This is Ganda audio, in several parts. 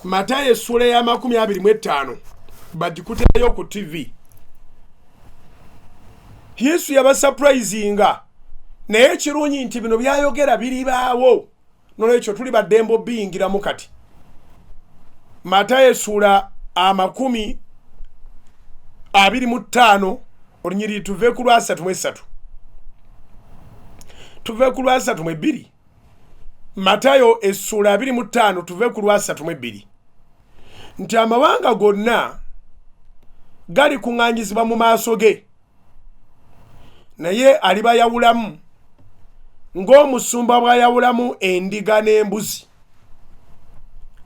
Matayo essula ya 25 bagikuteyo ku TV. Yesu yabasurprisinga naye kirungi nti bino byayogera biribaawo nolwekyo tuli baddembo biyingiramu kati. Matayo essula 25 olunyiriri tuve ku lwa 33 tuve ku lwa 32. Matayo essula 25 tuve ku lwa 32 nti amawanga gonna gali kuŋŋaanyizibwa mu maaso ge naye alibayawulamu ng'omusumba bw'ayawulamu endiga n'embuzi.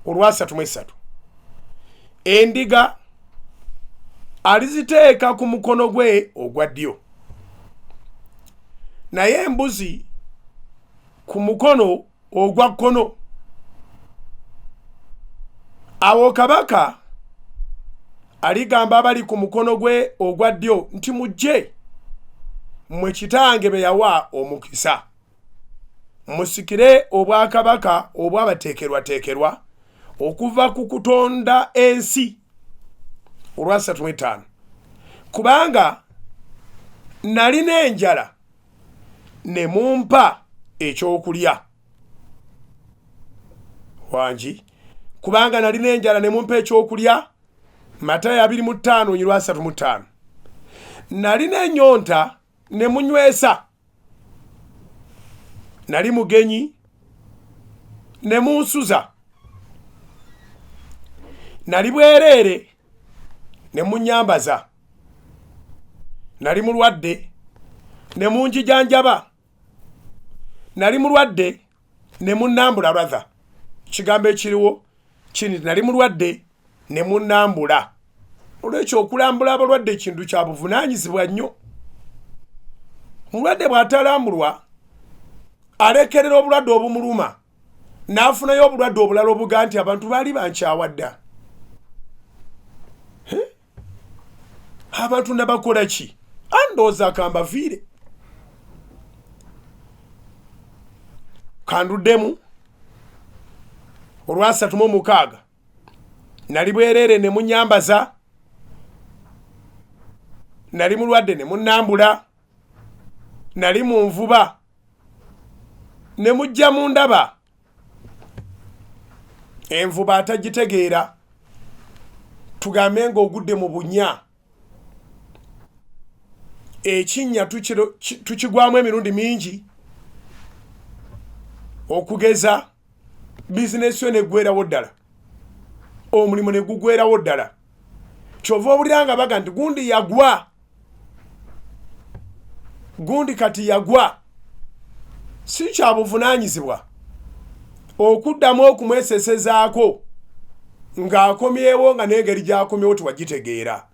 Olwa 33 endiga aliziteeka ku mukono gwe ogwa ddyo naye embuzi ku mukono ogwa kkono. Awo kabaka aligamba abali ku mukono gwe ogwa ddyo nti mujje mmwe kitange be yawa omukisa musikire obwakabaka obwabateekerwateekerwa okuva ku kutonda ensi. Olwa 35 kubanga nalina enjala ne mumpa ekyokulya wangi kubanga nalina enjala ne mumpa ekyokulya. Matayo 25:35 nalina ennyonta ne munywesa nali mugenyi ne munsuza nali bwereere ne munyambaza nali mulwadde ne munjijanjaba nali mulwadde ne munnambula. Brother kigambo ekiriwo kini nali mulwadde ne munnambula. Olwekyo okulambula abalwadde kintu kya buvunanyizibwa nnyo. Mulwadde bw'atalambulwa alekerera obulwadde obumuluma n'afunayo obulwadde obulala obuga nti abantu baali bankyawadda. Abantu nabakola ki? Andooza akambaviire kanduddemu. Olwa 36 nali bwereere ne munyambaza nali mulwadde ne munnambula nali mu nvuba ne mujja mu ndaba. Envuba atagitegeera tugambe ng'ogudde mu bunya ekinnya tukigwamu emirundi mingi okugeza bizinesi yo neggwerawo ddala omulimu ne gugwerawo ddala. Kyova obulira nga baga nti gundi yagwa gundi kati yagwa. Si kya buvunanyizibwa okuddamu okumwesesezaako ng'akomyewo nga n'engeri gy'akomyewo tewagitegeera.